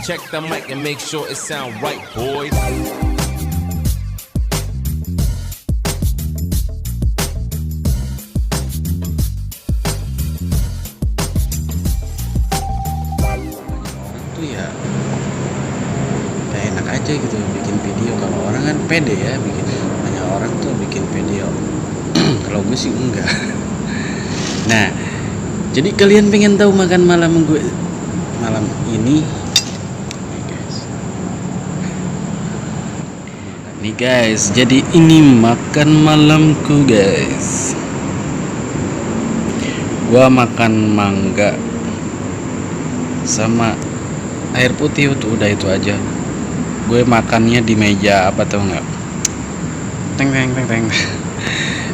Check the mic and make sure it sound right, boys. Itu ya kayak enak aja gitu bikin video. Kalau orang kan pede ya bikin, banyak orang tuh bikin video. Kalau gue sih enggak. Nah, jadi kalian pengen tahu makan malam gue malam ini? Nih guys, jadi ini makan malamku guys. Gua makan mangga sama air putih, tuh udah itu aja. Gue makannya di meja apa tau nggak? Teng teng teng teng.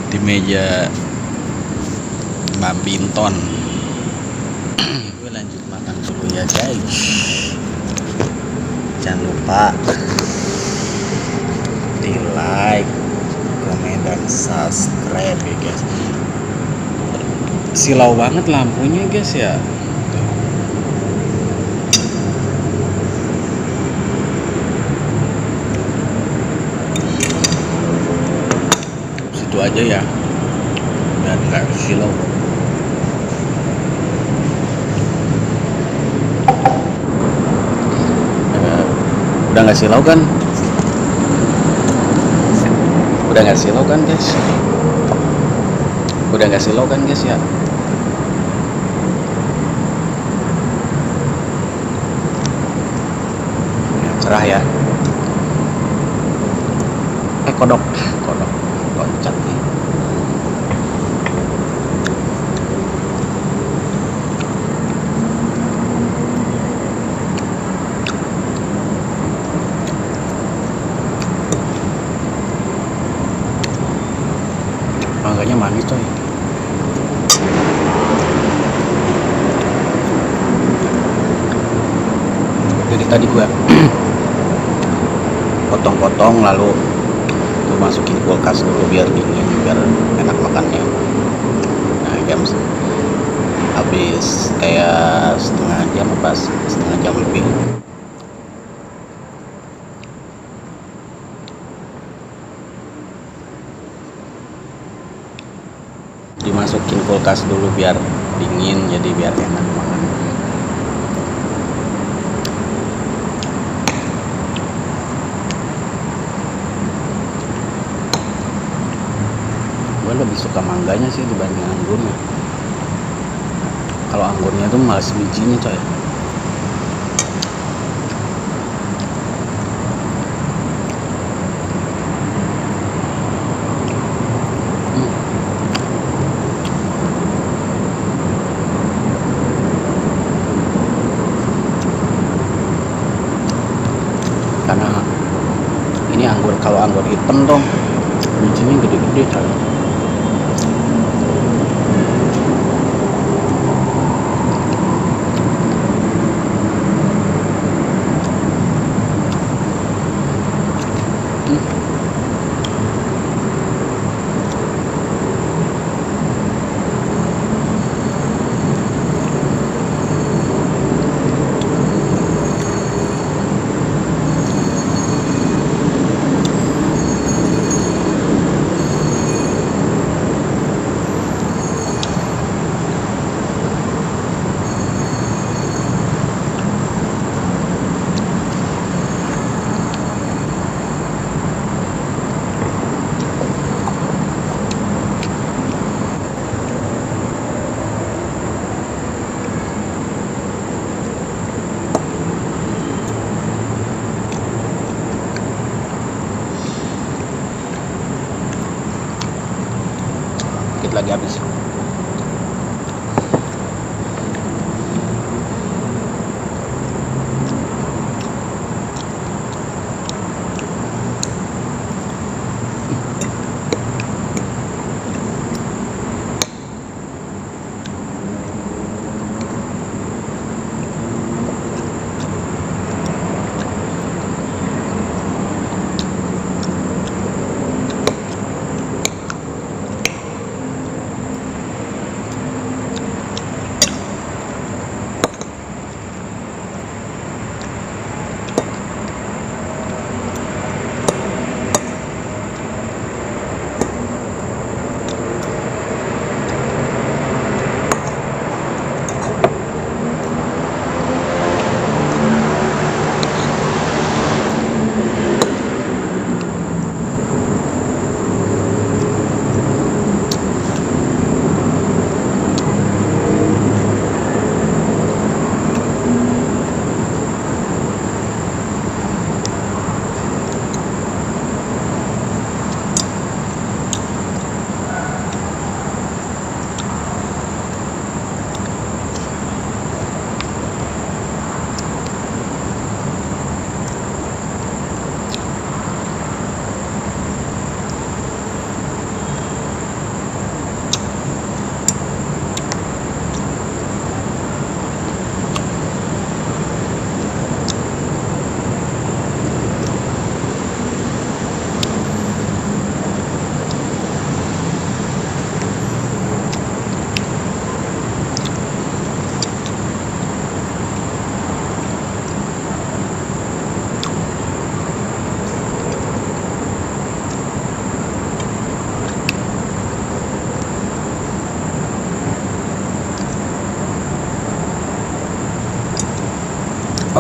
Di meja badminton. Gue lanjut makan dulu ya guys. Jangan lupa di like, komen, dan subscribe ya guys. Silau banget lampunya guys ya. Situ aja ya, biar nggak silau. Udah nggak silau kan? Udah nggak silau kan guys? Udah nggak silau kan guys ya? Cerah ya. Kodok loncat nih. Mangganya manis coy. Jadi tadi gua potong-potong lalu gue masukin kulkas dulu biar dingin, biar enak makannya. Nah jam habis kayak setengah jam lebih. Dimasukin kulkas dulu biar dingin, jadi biar enak makan. Gue lebih suka mangganya sih dibanding anggurnya. Kalau anggurnya tuh males bijinya coy. Karena ini anggur, kalau anggur hitam tuh bijinya gede-gede coy. Dikit lagi habis.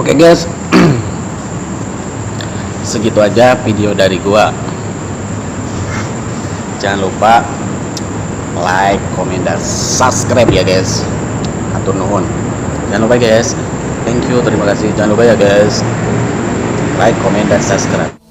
Oke guys, segitu aja video dari gua. Jangan lupa like, komen, dan subscribe ya guys. Atur nuhun. Jangan lupa guys. Thank you, terima kasih. Jangan lupa ya guys. Like, komen, dan subscribe.